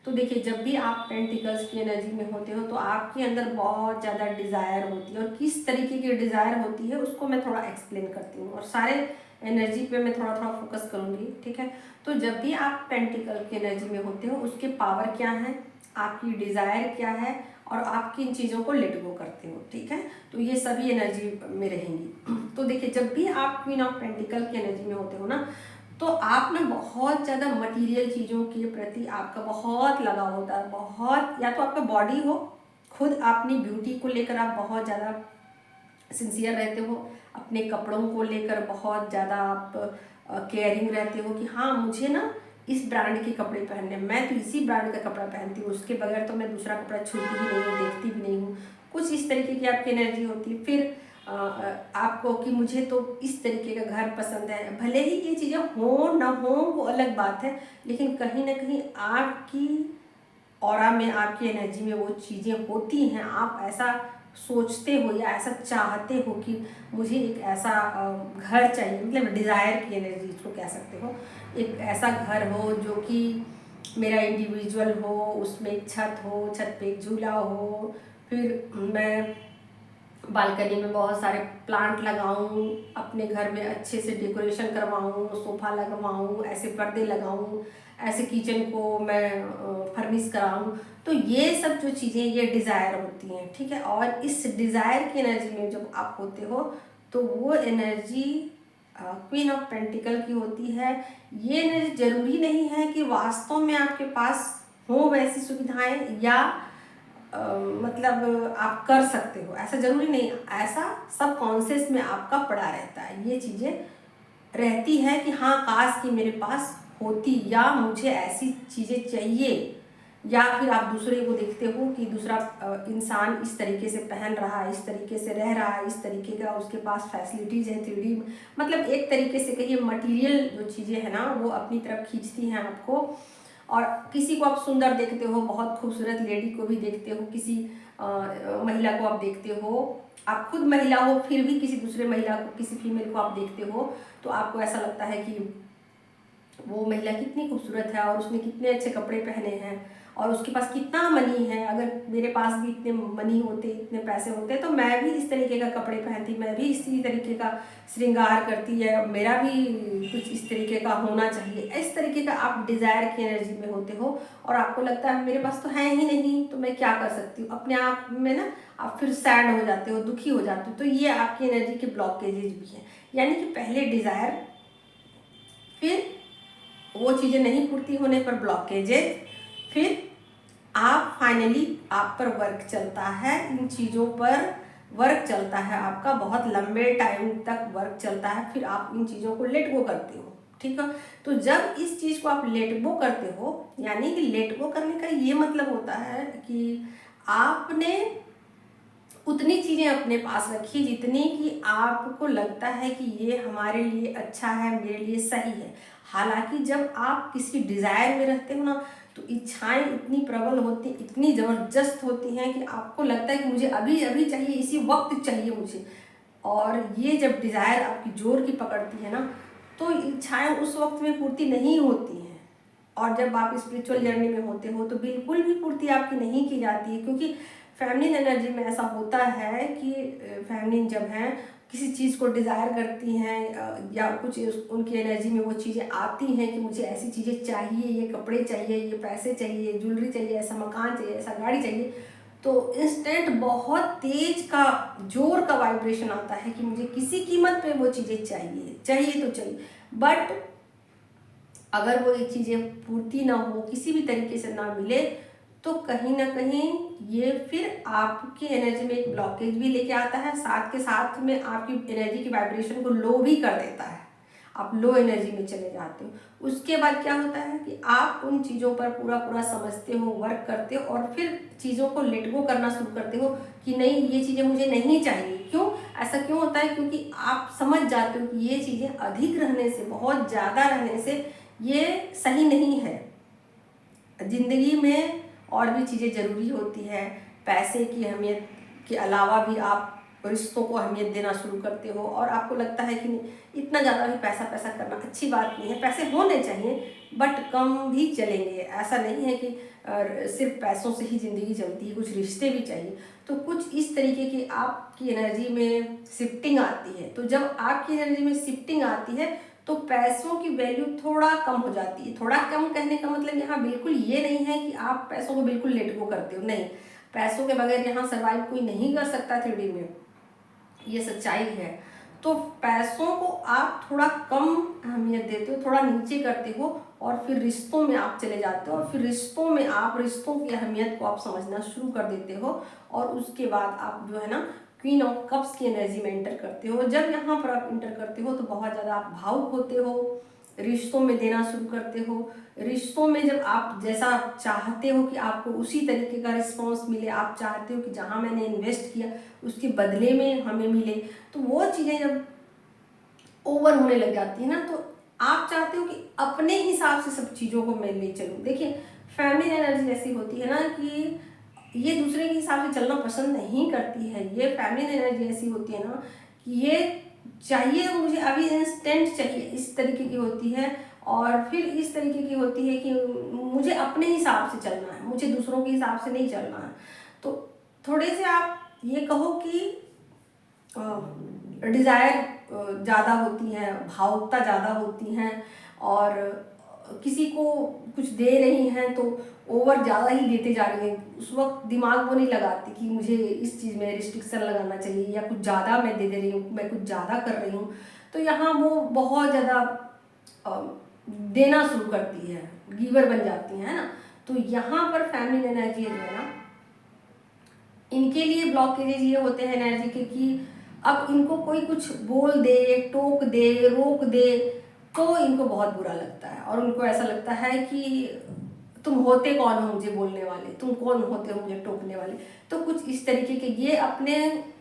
तो देखिए, जब भी आप पेंटिकल्स की एनर्जी में होते हो तो आपके अंदर बहुत ज़्यादा डिज़ायर होती है, और किस तरीके की डिज़ायर होती है उसको मैं थोड़ा एक्सप्लेन करती हूँ, और सारे एनर्जी पे मैं थोड़ा थोड़ा फोकस करूँगी, ठीक है। तो जब भी आप पेंटिकल की एनर्जी में होते हो, उसके पावर क्या है, आपकी डिज़ायर क्या है, और आप किन चीज़ों को लेट गो करते हो, ठीक है। तो ये सभी एनर्जी में रहेंगी। तो देखिए, जब भी आप क्वीन ऑफ पेंटिकल की एनर्जी में होते हो ना, तो आप ना बहुत ज़्यादा मटेरियल चीज़ों के प्रति आपका बहुत लगाव होता है, बहुत, या तो आपका बॉडी हो, खुद अपनी ब्यूटी को लेकर आप बहुत ज़्यादा सिंसियर रहते हो, अपने कपड़ों को लेकर बहुत ज़्यादा आप केयरिंग रहते हो कि हाँ, मुझे ना इस ब्रांड के कपड़े पहनने, मैं तो इसी ब्रांड का कपड़ा पहनती हूँ, उसके बगैर तो मैं दूसरा कपड़ा छूती भी नहीं हूँ, देखती भी नहीं हूँ। कुछ इस तरीके की आपकी एनर्जी होती है। फिर आपको कि मुझे तो इस तरीके का घर पसंद है, भले ही ये चीज़ें हो ना हो वो अलग बात है, लेकिन कहीं ना कहीं आपकी ऑरा में, आपकी एनर्जी में वो चीज़ें होती हैं। आप ऐसा सोचते हो या ऐसा चाहते हो कि मुझे एक ऐसा घर चाहिए, मतलब डिज़ायर की एनर्जी इसको कह सकते हो। एक ऐसा घर हो जो कि मेरा इंडिविजुअल हो, उसमें एक छत हो, छत पे एक झूला हो, फिर मैं बालकनी में बहुत सारे प्लांट लगाऊं, अपने घर में अच्छे से डेकोरेशन करवाऊं, सोफ़ा लगवाऊं, ऐसे पर्दे लगाऊं, ऐसे किचन को मैं फर्निश कराऊं। तो ये सब जो चीज़ें, ये डिज़ायर होती हैं, ठीक है। और इस डिज़ायर की एनर्जी में जब आप होते हो तो वो एनर्जी क्वीन ऑफ पेंटिकल की होती है। ये एनर्जी ज़रूरी नहीं है कि वास्तव में आपके पास हो वैसी सुविधाएं, या मतलब आप कर सकते हो, ऐसा ज़रूरी नहीं। ऐसा सब कॉन्शियस में आपका पड़ा रहता है, ये चीज़ें रहती है कि हाँ, काश कि मेरे पास होती, या मुझे ऐसी चीज़ें चाहिए। या फिर आप दूसरे को देखते हो कि दूसरा इंसान इस तरीके से पहन रहा है, इस तरीके से रह रहा है, इस तरीके का उसके पास फैसिलिटीज़ है, 3D, मतलब एक तरीके से कहिए मटीरियल जो चीज़ें हैं ना, वो अपनी तरफ खींचती हैं आपको। और किसी को आप सुंदर देखते हो, बहुत खूबसूरत लेडी को भी देखते हो, किसी महिला को आप देखते हो, आप खुद महिला हो फिर भी किसी दूसरे महिला को, किसी फीमेल को आप देखते हो, तो आपको ऐसा लगता है कि वो महिला कितनी खूबसूरत है, और उसने कितने अच्छे कपड़े पहने हैं, और उसके पास कितना मनी है। अगर मेरे पास भी इतने मनी होते, इतने पैसे होते, तो मैं भी इस तरीके का कपड़े पहनती, मैं भी इसी तरीके का श्रृंगार करती है, मेरा भी कुछ इस तरीके का होना चाहिए। इस तरीके का आप डिज़ायर की एनर्जी में होते हो, और आपको लगता है मेरे पास तो है ही नहीं, तो मैं क्या कर सकती हूँ। अपने आप में ना आप फिर सैड हो जाते हो, दुखी हो जाते हो। तो ये आपकी एनर्जी के ब्लॉकेजेज भी हैं, यानी कि पहले डिज़ायर, फिर वो चीज़ें नहीं पूर्ति होने पर ब्लॉकेजेज, फिर आप फाइनली आप पर वर्क चलता है, इन चीज़ों पर वर्क चलता है आपका, बहुत लंबे टाइम तक वर्क चलता है, फिर आप इन चीज़ों को लेट गो करते हो, ठीक है। तो जब इस चीज़ को आप लेट गो करते हो, यानी कि लेट गो करने का ये मतलब होता है कि आपने उतनी चीज़ें अपने पास रखी जितनी कि आपको लगता है कि ये हमारे लिए अच्छा है, मेरे लिए सही है। हालांकि जब आप किसी डिज़ायर में रहते हो ना, तो इच्छाएं इतनी प्रबल होती, इतनी ज़बरदस्त होती हैं कि आपको लगता है कि मुझे अभी अभी चाहिए, इसी वक्त चाहिए मुझे। और ये जब डिज़ायर आपकी जोर की पकड़ती है ना, तो इच्छाएं उस वक्त में पूर्ति नहीं होती हैं। और जब आप स्पिरिचुअल जर्नी में होते हो तो बिल्कुल भी पूर्ति आपकी नहीं की जाती है, क्योंकि फेमिनिन एनर्जी में ऐसा होता है कि फेमिनिन जब हैं किसी चीज़ को डिज़ायर करती हैं, या कुछ उनकी एनर्जी में वो चीज़ें आती हैं कि मुझे ऐसी चीज़ें चाहिए, ये कपड़े चाहिए, ये पैसे चाहिए, ज्वेलरी चाहिए, ऐसा मकान चाहिए, ऐसा गाड़ी चाहिए, तो इंस्टेंट बहुत तेज का जोर का वाइब्रेशन आता है कि मुझे किसी कीमत पे वो चीज़ें चाहिए, चाहिए तो चाहिए। बट अगर वो ये चीज़ें पूर्ति ना हो, किसी भी तरीके से ना मिले, तो कहीं ना कहीं ये फिर आपकी एनर्जी में एक ब्लॉकेज भी लेके आता है, साथ के साथ में आपकी एनर्जी की वाइब्रेशन को लो भी कर देता है, आप लो एनर्जी में चले जाते हो। उसके बाद क्या होता है कि आप उन चीज़ों पर पूरा पूरा समझते हो, वर्क करते हो, और फिर चीज़ों को लेट गो करना शुरू करते हो कि नहीं, ये चीज़ें मुझे नहीं चाहिए। क्यों ऐसा क्यों होता है? क्योंकि आप समझ जाते हो कि ये चीज़ें अधिक रहने से, बहुत ज़्यादा रहने से ये सही नहीं है। ज़िंदगी में और भी चीज़ें ज़रूरी होती है, पैसे की अहमियत के अलावा भी आप रिश्तों को अहमियत देना शुरू करते हो और आपको लगता है कि नहीं इतना ज़्यादा भी पैसा पैसा करना अच्छी बात नहीं है, पैसे होने चाहिए बट कम भी चलेंगे। ऐसा नहीं है कि सिर्फ पैसों से ही ज़िंदगी चलती है, कुछ रिश्ते भी चाहिए। तो कुछ इस तरीके की आपकी एनर्जी में शिफ्टिंग आती है। तो जब आपकी एनर्जी में शिफ्टिंग आती है तो पैसों की वैल्यू थोड़ा कम हो जाती है। थोड़ा कम कहने का मतलब यहाँ बिल्कुल ये नहीं है कि आप पैसों को बिल्कुल लेट गो करते हो, नहीं। पैसों के बगैर यहाँ सर्वाइव कोई नहीं कर सकता 3D में, ये सच्चाई है। तो पैसों को आप थोड़ा कम अहमियत देते हो, थोड़ा नीचे करते हो और फिर रिश्तों में आप चले जाते हो और फिर रिश्तों में आप रिश्तों की अहमियत को आप समझना शुरू कर देते हो और उसके बाद आप जो है ना क्वीन ऑफ कप्स की एनर्जी में एंटर करते हो। जब यहाँ पर आप एंटर करते हो तो बहुत ज़्यादा आप भावुक होते हो, रिश्तों में देना शुरू करते हो। रिश्तों में जब आप जैसा चाहते हो कि आपको उसी तरीके का रिस्पॉन्स मिले, आप चाहते हो कि जहाँ मैंने इन्वेस्ट किया उसके बदले में हमें मिले, तो वो चीज़ें जब ओवर होने लग जाती है ना तो आप चाहते हो कि अपने हिसाब से सब चीज़ों को मैं ले चलूँ। देखिए फैमिली एनर्जी ऐसी होती है ना कि ये दूसरे के हिसाब से चलना पसंद नहीं करती है। ये फैमिली एनर्जी ऐसी होती है ना कि ये चाहिए मुझे अभी इंस्टेंट चाहिए, इस तरीके की होती है। और फिर इस तरीके की होती है कि मुझे अपने हिसाब से चलना है, मुझे दूसरों के हिसाब से नहीं चलना है। तो थोड़े से आप ये कहो कि डिज़ायर ज़्यादा होती है, भावुकता ज़्यादा होती हैं और किसी को कुछ दे रही हैं तो ओवर ज़्यादा ही देते जा रही हैं। उस वक्त दिमाग वो नहीं लगाती कि मुझे इस चीज़ में रिस्ट्रिक्शन लगाना चाहिए या कुछ ज़्यादा मैं दे रही हूँ, मैं कुछ ज़्यादा कर रही हूँ। तो यहाँ वो बहुत ज़्यादा देना शुरू करती है, गिवर बन जाती है ना। तो यहाँ पर फैमिली एनर्जी जो है ना, इनके लिए ब्लॉकेजेज ये होते हैं एनर्जी के कि अब इनको कोई कुछ बोल दे, टोक दे, रोक दे तो इनको बहुत बुरा लगता है और उनको ऐसा लगता है कि तुम होते कौन हो मुझे बोलने वाले, तुम कौन होते हो मुझे टोकने वाले। तो कुछ इस तरीके के ये अपने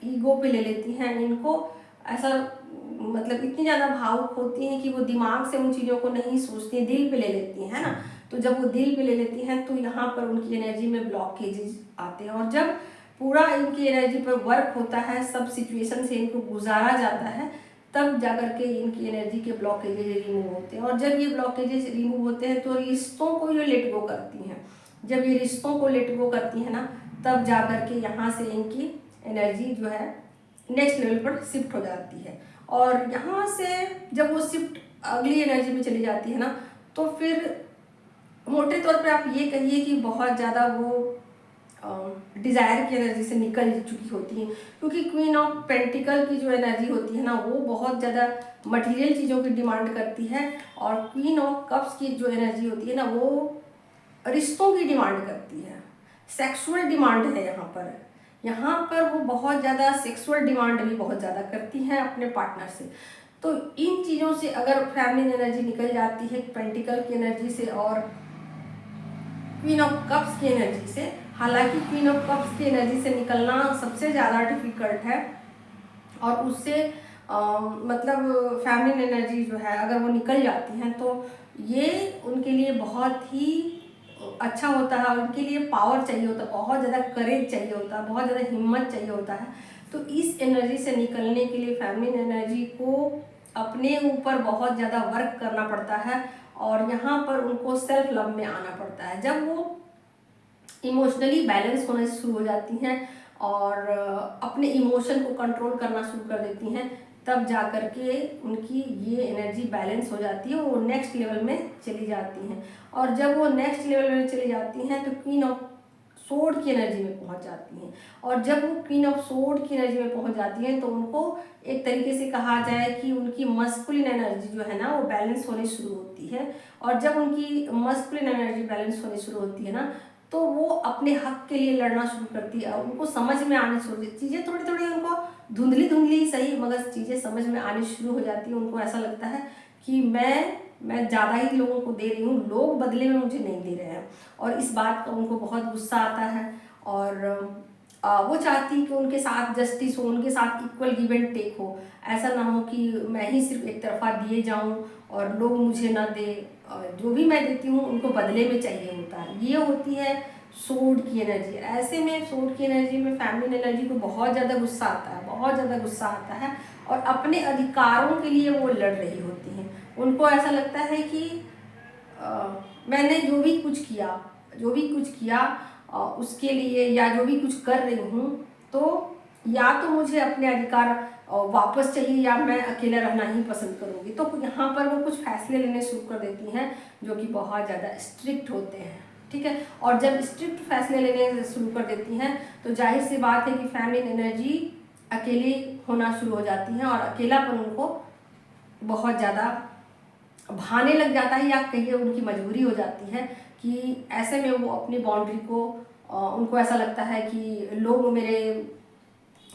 ईगो पे ले लेती हैं। इनको ऐसा मतलब इतनी ज़्यादा भावुक होती हैं कि वो दिमाग से उन चीज़ों को नहीं सोचती, दिल पे ले लेती हैं, है ना। तो जब वो दिल पे ले लेती हैं तो यहाँ पर उनकी एनर्जी में ब्लॉकेजेस आते हैं और जब पूरा इनकी एनर्जी पर वर्क होता है, सब सिचुएशन से इनको गुजारा जाता है, तब जाकर के इनकी एनर्जी के ब्लॉकेजेज रिमूव होते हैं। और जब ये ब्लॉकेजेज रिमूव होते हैं तो रिश्तों को ये लेट गो करती हैं। जब ये रिश्तों को लेट गो करती हैं ना, तब जाकर के यहाँ से इनकी एनर्जी जो है नेक्स्ट लेवल पर शिफ्ट हो जाती है। और यहाँ से जब वो शिफ्ट अगली एनर्जी में चली जाती है ना, तो फिर मोटे तौर पे आप ये कहिए कि बहुत ज़्यादा वो डिज़ायर की एनर्जी से निकल चुकी होती हैं। क्योंकि क्वीन ऑफ पेंटिकल की जो एनर्जी होती है ना, वो बहुत ज़्यादा मटेरियल चीज़ों की डिमांड करती है और क्वीन ऑफ कप्स की जो एनर्जी होती है ना, वो रिश्तों की डिमांड करती है, सेक्सुअल डिमांड है यहाँ पर वो बहुत ज़्यादा सेक्सुअल डिमांड भी बहुत ज़्यादा करती हैं अपने पार्टनर से। तो इन चीज़ों से अगर फैमिली एनर्जी निकल जाती है पेंटिकल की एनर्जी से और क्वीन ऑफ कप्स की एनर्जी से, हालांकि क्वीन ऑफ कप्स की एनर्जी से निकलना सबसे ज़्यादा डिफिकल्ट है और उससे मतलब फैमिली एनर्जी जो है अगर वो निकल जाती हैं तो ये उनके लिए बहुत ही अच्छा होता है। उनके लिए पावर चाहिए होता है, बहुत ज़्यादा करेज चाहिए होता है, बहुत ज़्यादा हिम्मत चाहिए होता है। तो इस एनर्जी से निकलने के लिए फैमिली एनर्जी को अपने ऊपर बहुत ज़्यादा वर्क करना पड़ता है और यहाँ पर उनको सेल्फ लव में आना पड़ता है। जब वो इमोशनली बैलेंस होने शुरू हो जाती हैं और अपने इमोशन को कंट्रोल करना शुरू कर देती हैं, तब जा कर के उनकी ये एनर्जी बैलेंस हो जाती है और वो नेक्स्ट लेवल में चली जाती हैं। और जब वो नेक्स्ट लेवल में चली जाती हैं तो क्वीन ऑफ सोर्ड की एनर्जी में पहुंच जाती हैं। और जब वो क्वीन ऑफ सोर्ड की एनर्जी में पहुंच जाती हैं तो उनको एक तरीके से कहा जाए कि उनकी मस्कुलिन एनर्जी जो है ना, वो बैलेंस होनी शुरू होती है। और जब उनकी मस्कुलिन एनर्जी बैलेंस होनी शुरू होती है ना, तो वो अपने हक के लिए लड़ना शुरू करती है। उनको समझ में आने शुरू होती है चीज़ें, थोड़ी थोड़ी उनको धुंधली धुंधली सही मगर चीज़ें समझ में आनी शुरू हो जाती है। उनको ऐसा लगता है कि मैं ज़्यादा ही लोगों को दे रही हूँ, लोग बदले में मुझे नहीं दे रहे हैं। और इस बात का उनको बहुत गुस्सा आता है और वो चाहती कि उनके साथ जस्टिस हो, उनके साथ इक्वल गिव एंड टेक हो। ऐसा ना हो कि मैं ही सिर्फ एक तरफा दिए जाऊं और लोग मुझे ना दे, जो भी मैं देती हूँ उनको बदले में चाहिए होता है। ये होती है सोड की एनर्जी। ऐसे में सोड की एनर्जी में फेमिनिन एनर्जी को बहुत ज़्यादा गुस्सा आता है, बहुत ज़्यादा गुस्सा आता है, और अपने अधिकारों के लिए वो लड़ रही होती हैं। उनको ऐसा लगता है कि मैंने जो भी कुछ किया उसके लिए, या जो भी कुछ कर रही हूँ, तो या तो मुझे अपने अधिकार वापस चाहिए या मैं अकेला रहना ही पसंद करूँगी। तो यहाँ पर वो कुछ फैसले लेने शुरू कर देती हैं जो कि बहुत ज़्यादा स्ट्रिक्ट होते हैं, ठीक है। और जब स्ट्रिक्ट फैसले लेने शुरू कर देती हैं तो जाहिर सी बात है कि फेमिनिन एनर्जी अकेली होना शुरू हो जाती हैं, और अकेलापन उनको बहुत ज़्यादा भाने लग जाता है, या कहिए उनकी मजबूरी हो जाती है कि ऐसे में वो अपनी बाउंड्री को, उनको ऐसा लगता है कि लोग मेरे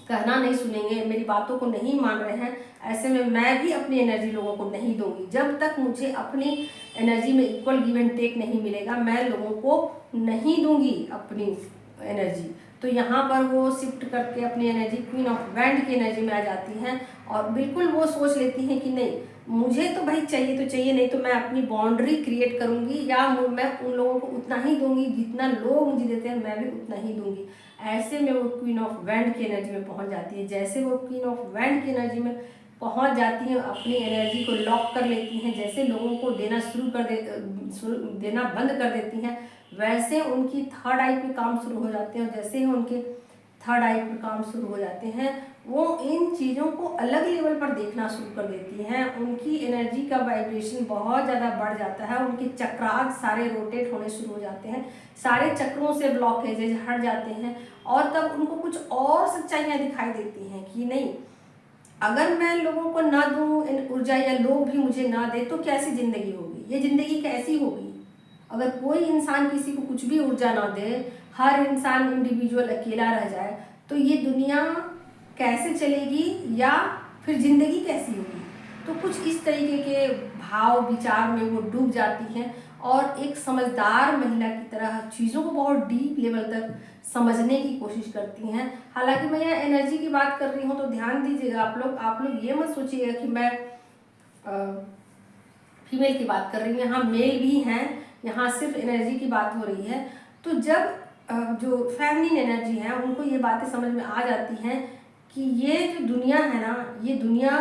कहना नहीं सुनेंगे, मेरी बातों को नहीं मान रहे हैं, ऐसे में मैं भी अपनी एनर्जी लोगों को नहीं दूंगी। जब तक मुझे अपनी एनर्जी में इक्वल गिव एंड टेक नहीं मिलेगा, मैं लोगों को नहीं दूंगी अपनी एनर्जी। तो यहाँ पर वो शिफ्ट करके अपनी एनर्जी क्वीन ऑफ वैंड की एनर्जी में आ जाती हैं, और बिल्कुल वो सोच लेती हैं कि नहीं, मुझे तो भाई चाहिए तो चाहिए, नहीं तो मैं अपनी बाउंड्री क्रिएट करूँगी, या मैं उन लोगों को उतना ही दूंगी जितना लोग मुझे देते हैं, मैं भी उतना ही दूंगी। ऐसे में वो क्वीन ऑफ वैंड की एनर्जी में पहुंच जाती है। जैसे वो क्वीन ऑफ वैंड की एनर्जी में पहुंच जाती हैं, अपनी एनर्जी को लॉक कर लेती हैं, जैसे लोगों को देना बंद कर देती हैं, वैसे उनकी थर्ड आई पे काम शुरू हो जाते हैं। और जैसे ही उनके थर्ड आई पे काम शुरू हो जाते हैं, वो इन चीज़ों को अलग लेवल पर देखना शुरू कर देती हैं। उनकी एनर्जी का वाइब्रेशन बहुत ज़्यादा बढ़ जाता है, उनके चक्रास सारे रोटेट होने शुरू हो जाते हैं, सारे चक्रों से ब्लॉकेजेज हट जाते हैं, और तब उनको कुछ और सच्चाइयाँ दिखाई देती हैं कि नहीं, अगर मैं लोगों को ना दूँ ऊर्जा, या लोग भी मुझे ना दे, तो कैसी ज़िंदगी होगी, ये ज़िंदगी कैसी होगी। अगर कोई इंसान किसी को कुछ भी ऊर्जा ना दे, हर इंसान इंडिविजुअल अकेला रह जाए, तो ये दुनिया कैसे चलेगी, या फिर ज़िंदगी कैसी होगी। तो कुछ इस तरीके के भाव विचार में वो डूब जाती हैं, और एक समझदार महिला की तरह चीज़ों को बहुत डीप लेवल तक समझने की कोशिश करती हैं। हालांकि मैं यहाँ एनर्जी की बात कर रही हूँ, तो ध्यान दीजिएगा आप लोग ये मत सोचिएगा कि मैं फीमेल की बात कर रही हूँ, यहाँ मेल भी हैं, यहाँ सिर्फ एनर्जी की बात हो रही है। तो जब जो फेमिनिन एनर्जी है, उनको ये बातें समझ में आ जाती हैं कि ये जो दुनिया है ना, ये दुनिया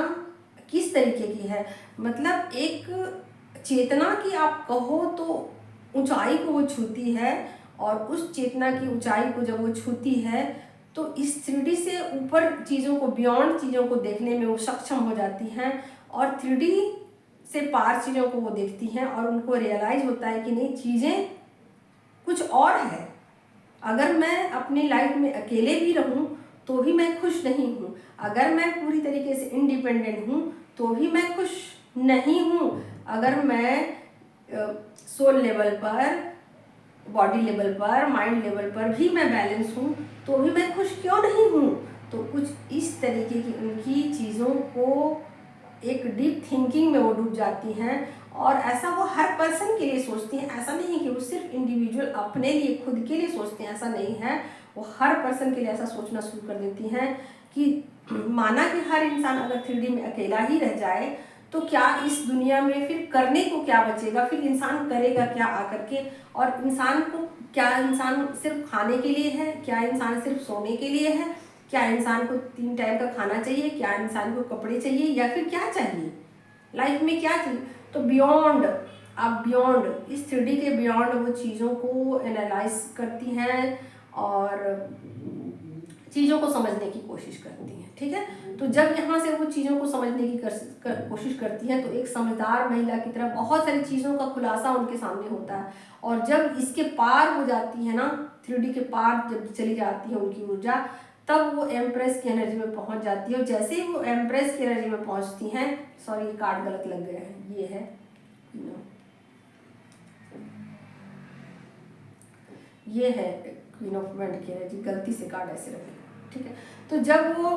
किस तरीके की है, मतलब एक चेतना की आप कहो तो ऊंचाई को वो छूती है, और उस चेतना की ऊंचाई को जब वो छूती है, तो इस 3D से ऊपर चीज़ों को, बियॉन्ड चीज़ों को देखने में वो सक्षम हो जाती हैं, और 3D से पार चीज़ों को वो देखती हैं, और उनको रियलाइज होता है कि नहीं, चीज़ें कुछ और है। अगर मैं अपनी लाइफ में अकेले भी रहूं तो भी मैं खुश नहीं हूँ, अगर मैं पूरी तरीके से इंडिपेंडेंट हूँ तो भी मैं खुश नहीं हूँ, अगर मैं सोल लेवल पर, बॉडी लेवल पर, माइंड लेवल पर भी मैं बैलेंस हूँ तो भी मैं खुश क्यों नहीं हूँ। तो कुछ इस तरीके की उनकी चीज़ों को एक डीप थिंकिंग में वो डूब जाती हैं, और ऐसा वो हर पर्सन के लिए सोचती हैं। ऐसा नहीं है कि वो सिर्फ इंडिविजुअल अपने लिए, खुद के लिए सोचते हैं, ऐसा नहीं है, वो हर पर्सन के लिए ऐसा सोचना शुरू कर देती हैं कि माना कि हर इंसान अगर 3D में अकेला ही रह जाए तो क्या इस दुनिया में फिर करने को क्या बचेगा, फिर इंसान करेगा क्या आकर के। और इंसान को क्या, इंसान सिर्फ खाने के लिए है क्या, इंसान सिर्फ सोने के लिए है क्या, इंसान को 3 टाइम का खाना चाहिए क्या, इंसान को कपड़े चाहिए, या फिर क्या चाहिए लाइफ में, क्या चाहिए। तो बियॉन्ड, आप बियॉन्ड इस 3D के बियॉन्ड वो चीज़ों को एनालाइज करती हैं और चीज़ों को समझने की कोशिश करती हैं, ठीक है। तो जब यहाँ से वो चीज़ों को समझने की कोशिश करती हैं, तो एक समझदार महिला की तरह बहुत सारी चीज़ों का खुलासा उनके सामने होता है। और जब इसके पार हो जाती है ना, 3D के पार जब चली जाती है उनकी ऊर्जा, तब वो एम्प्रेस की एनर्जी में पहुंच जाती है। और जैसे ही वो एम्प्रेस की एनर्जी में पहुंचती हैं, सॉरी ये कार्ड गलत लग गया है, ये है ये है क्वीन ऑफ वैंड की एनर्जी, गलती से कार्ड ऐसे रखे, ठीक है। तो जब वो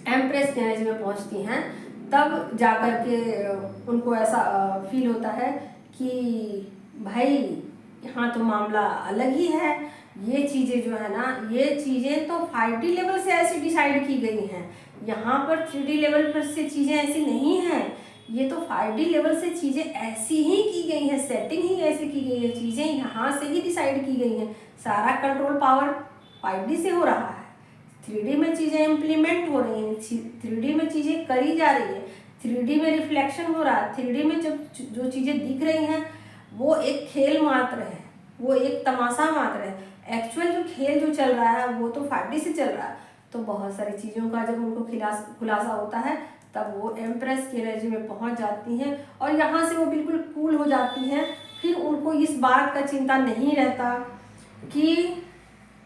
एम्प्रेस की एनर्जी में पहुंचती हैं, तब जाकर के उनको ऐसा फील होता है कि भाई यहाँ तो मामला अलग ही है। ये चीज़ें जो है ना, ये चीज़ें तो 5D लेवल से ऐसी डिसाइड की गई हैं, यहाँ पर 3D लेवल पर से चीज़ें ऐसी नहीं हैं। ये तो 5D लेवल से चीज़ें ऐसी ही की गई हैं, सेटिंग ही ऐसी की गई है, चीज़ें यहाँ से ही डिसाइड की गई हैं। सारा कंट्रोल पावर 5D से हो रहा है, 3D में चीज़ें इम्प्लीमेंट हो रही हैं, 3D में चीज़ें करी जा रही है, 3D में रिफ्लेक्शन हो रहा है। 3D में जब जो चीज़ें दिख रही हैं वो एक खेल मात्र है, वो एक तमाशा मात्र है। एक्चुअल जो खेल जो चल रहा है वो तो 5D से चल रहा है। तो बहुत सारी चीज़ों का जब उनको खुलासा होता है तब वो एम्प्रेस की एनर्जी में पहुंच जाती हैं और यहाँ से वो बिल्कुल कूल हो जाती हैं। फिर उनको इस बात का चिंता नहीं रहता कि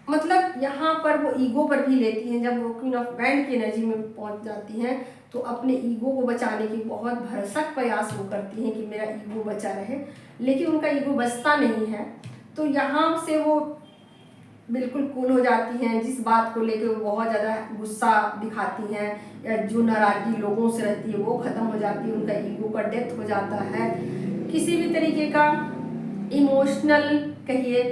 मतलब यहाँ पर वो ईगो पर भी लेती हैं। जब वो क्वीन ऑफ वैंड की एनर्जी में पहुंच जाती हैं तो अपने ईगो को बचाने की बहुत भरसक प्रयास वो करती हैं कि मेरा ईगो बचा रहे, लेकिन उनका ईगो बचता नहीं है। तो यहाँ से वो बिल्कुल कूल हो जाती हैं। जिस बात को लेकर वो बहुत ज़्यादा गुस्सा दिखाती हैं या जो नाराज़गी लोगों से रहती है वो ख़त्म हो जाती है, उनका ईगो का डेथ हो जाता है। किसी भी तरीके का इमोशनल कहिए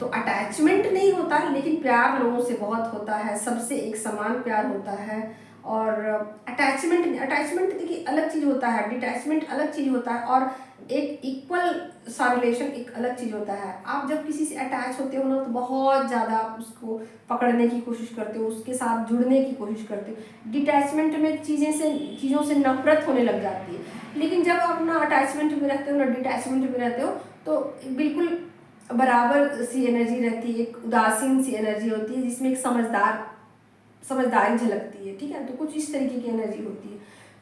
तो अटैचमेंट नहीं होता, लेकिन प्यार लोगों से बहुत होता है, सबसे एक समान प्यार होता है। और अटैचमेंट देखिए अलग चीज़ होता है, डिटैचमेंट अलग चीज़ होता है, और एक इक्वल सा रिलेशन एक अलग चीज़ होता है। आप जब किसी से अटैच होते हो ना तो बहुत ज़्यादा आप उसको पकड़ने की कोशिश करते हो, उसके साथ जुड़ने की कोशिश करते हो। डिटैचमेंट में चीज़ों से नफरत होने लग जाती है। लेकिन जब आप ना अटैचमेंट में रहते हो ना डिटैचमेंट में रहते हो तो बिल्कुल बराबर सी एनर्जी रहती है, एक उदासीन सी एनर्जी होती है जिसमें एक समझदारी झलकती है। ठीक है, तो कुछ इस तरीके की एनर्जी होती है।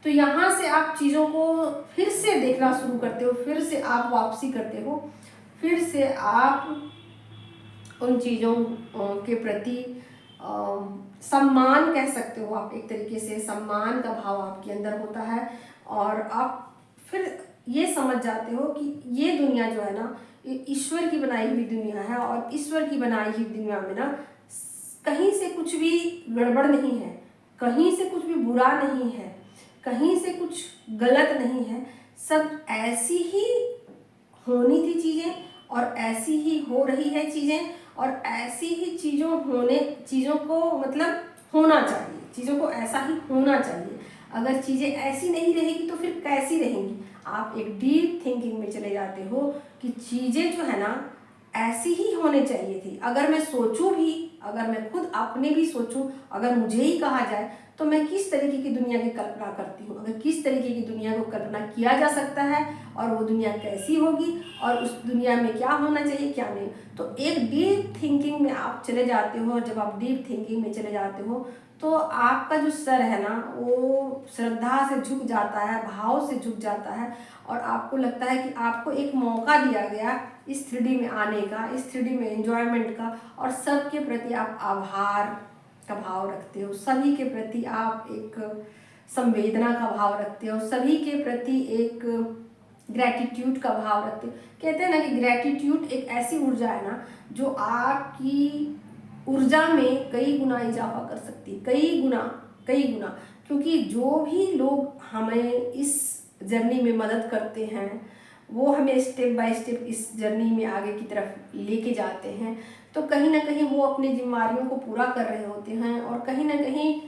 तो यहाँ से आप चीज़ों को फिर से देखना शुरू करते हो, फिर से आप वापसी करते हो, फिर से आप उन चीज़ों के प्रति सम्मान कह सकते हो आप, एक तरीके से सम्मान का भाव आपके अंदर होता है। और आप फिर ये समझ जाते हो कि ये दुनिया जो है ना ईश्वर की बनाई हुई दुनिया है, और ईश्वर की बनाई हुई दुनिया में ना कहीं से कुछ भी गड़बड़ नहीं है, कहीं से कुछ भी बुरा नहीं है, कहीं से कुछ गलत नहीं है। सब ऐसी ही होनी थी चीज़ें और ऐसी ही हो रही है चीज़ें, और ऐसी ही चीज़ों को मतलब होना चाहिए, चीज़ों को ऐसा ही होना चाहिए। अगर चीज़ें ऐसी नहीं रहेगी तो फिर कैसी रहेंगी। आप एक डीप थिंकिंग में चले जाते हो कि चीज़ें जो है ना ऐसी ही होने चाहिए थी। अगर मैं सोचूं भी, अगर मैं खुद अपने भी सोचूं, अगर मुझे ही कहा जाए तो मैं किस तरीके की दुनिया की कल्पना करती हूँ, अगर किस तरीके की दुनिया को कल्पना किया जा सकता है और वो दुनिया कैसी होगी और उस दुनिया में क्या होना चाहिए क्या नहीं। तो एक डीप थिंकिंग में आप चले जाते हो, और जब आप डीप थिंकिंग में चले जाते हो तो आपका जो सर है ना वो श्रद्धा से झुक जाता है, भाव से झुक जाता है, और आपको लगता है कि आपको एक मौका दिया गया इस 3D में आने का, इस 3D में एंजॉयमेंट का, और सबके प्रति आप आभार का भाव रखते हो, सभी के प्रति आप एक संवेदना का भाव रखते हो, सभी के प्रति एक ग्रैटिट्यूड का भाव रखते हो। कहते हैं ना कि ग्रैटिट्यूड एक ऐसी ऊर्जा है ना जो आपकी ऊर्जा में कई गुना इजाफा कर सकती है, कई गुना। क्योंकि जो भी लोग हमें इस जर्नी में मदद करते हैं वो हमें स्टेप बाय स्टेप इस जर्नी में आगे की तरफ लेके जाते हैं, तो कहीं ना कहीं वो अपनी जिम्मेदारियों को पूरा कर रहे होते हैं, और कहीं ना कहीं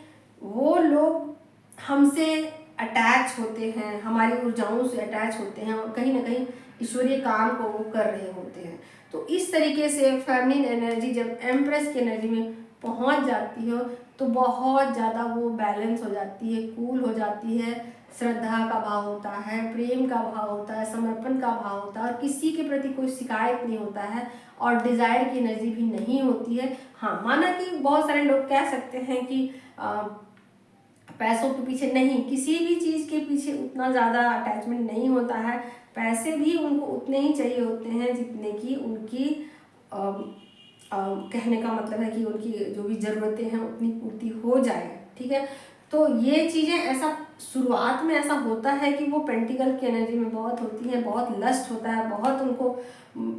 वो लोग हमसे अटैच होते हैं, हमारी ऊर्जाओं से अटैच होते हैं, और कहीं ना कहीं ईश्वरीय काम को वो कर रहे होते हैं। तो इस तरीके से फेमिनिन एनर्जी जब एम्प्रेस की एनर्जी में पहुंच जाती है तो बहुत ज़्यादा वो बैलेंस हो जाती है, कूल हो जाती है, श्रद्धा का भाव होता है, प्रेम का भाव होता है, समर्पण का भाव होता है, और किसी के प्रति कोई शिकायत नहीं होता है, और डिज़ायर की एनर्जी भी नहीं होती है। हाँ, माना कि बहुत सारे लोग कह सकते हैं कि पैसों के पीछे नहीं, किसी भी चीज़ के पीछे उतना ज़्यादा अटैचमेंट नहीं होता है, पैसे भी उनको उतने ही चाहिए होते हैं जितने की उनकी कहने का मतलब है कि उनकी जो भी ज़रूरतें हैं उतनी पूर्ति हो जाए। ठीक है, तो ये चीज़ें ऐसा शुरुआत में ऐसा होता है कि वो पेंटिकल की एनर्जी में बहुत होती हैं, बहुत लस्ट होता है, बहुत उनको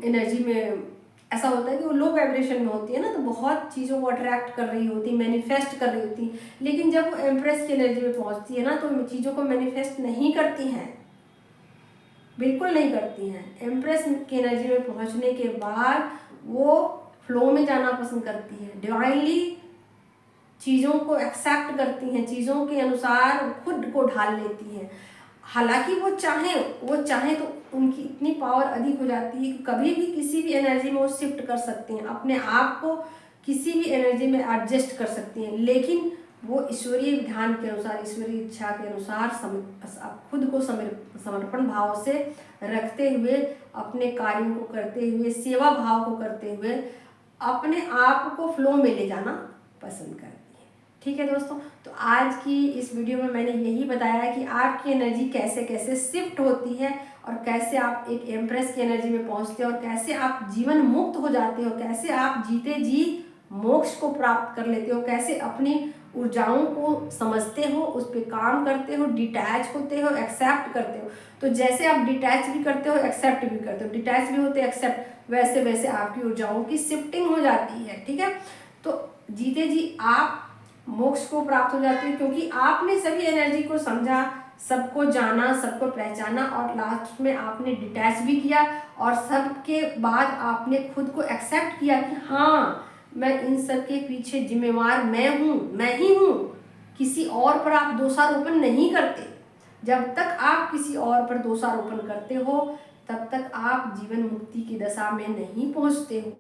एनर्जी में ऐसा होता है कि वो लो वाइब्रेशन में होती है ना, तो बहुत चीज़ों को अट्रैक्ट कर रही होती, मैनिफेस्ट कर रही होती। लेकिन जब वो एम्प्रेस की एनर्जी में पहुंचती है ना तो चीज़ों को मैनिफेस्ट नहीं करती हैं, बिल्कुल नहीं करती हैं। एम्प्रेस की एनर्जी में पहुंचने के बाद वो फ्लो में जाना पसंद करती है, डिवाइनली चीज़ों को एक्सेप्ट करती हैं, चीज़ों के अनुसार खुद को ढाल लेती हैं। हालांकि वो चाहें तो उनकी इतनी पावर अधिक हो जाती है कि कभी भी किसी भी एनर्जी में वो शिफ्ट कर सकते हैं, अपने आप को किसी भी एनर्जी में एडजस्ट कर सकती हैं, लेकिन वो ईश्वरीय विधान के अनुसार, ईश्वरीय इच्छा के अनुसार खुद को समर्पण भाव से रखते हुए, अपने कार्यों को करते हुए, सेवा भाव को करते हुए अपने आप को फ्लो में ले जाना पसंद करती है। ठीक है दोस्तों, तो आज की इस वीडियो में मैंने यही बताया कि आपकी एनर्जी कैसे कैसे शिफ्ट होती है और कैसे आप एक एम्प्रेस की एनर्जी में पहुंचते हो और कैसे आप जीवन मुक्त हो जाते हो, कैसे आप जीते जी मोक्ष को प्राप्त कर लेते हो, कैसे अपनी ऊर्जाओं को समझते हो, उस पर काम करते हो, डिटैच होते हो, एक्सेप्ट करते हो। तो जैसे आप डिटैच भी करते हो, एक्सेप्ट भी करते हो, डिटैच भी होते हो, एक्सेप्ट, वैसे वैसे आपकी ऊर्जाओं की शिफ्टिंग हो जाती है। ठीक है, तो जीते जी आप मोक्ष को प्राप्त हो जाते हो, क्योंकि आपने सभी एनर्जी को समझा, सबको जाना, सबको पहचाना और लास्ट में आपने डिटैच भी किया और सबके बाद आपने खुद को एक्सेप्ट किया कि हाँ, मैं इन सब के पीछे जिम्मेवार मैं ही हूँ। किसी और पर आप दोषारोपण नहीं करते। जब तक आप किसी और पर दोषारोपण करते हो तब तक आप जीवन मुक्ति की दशा में नहीं पहुँचते हो।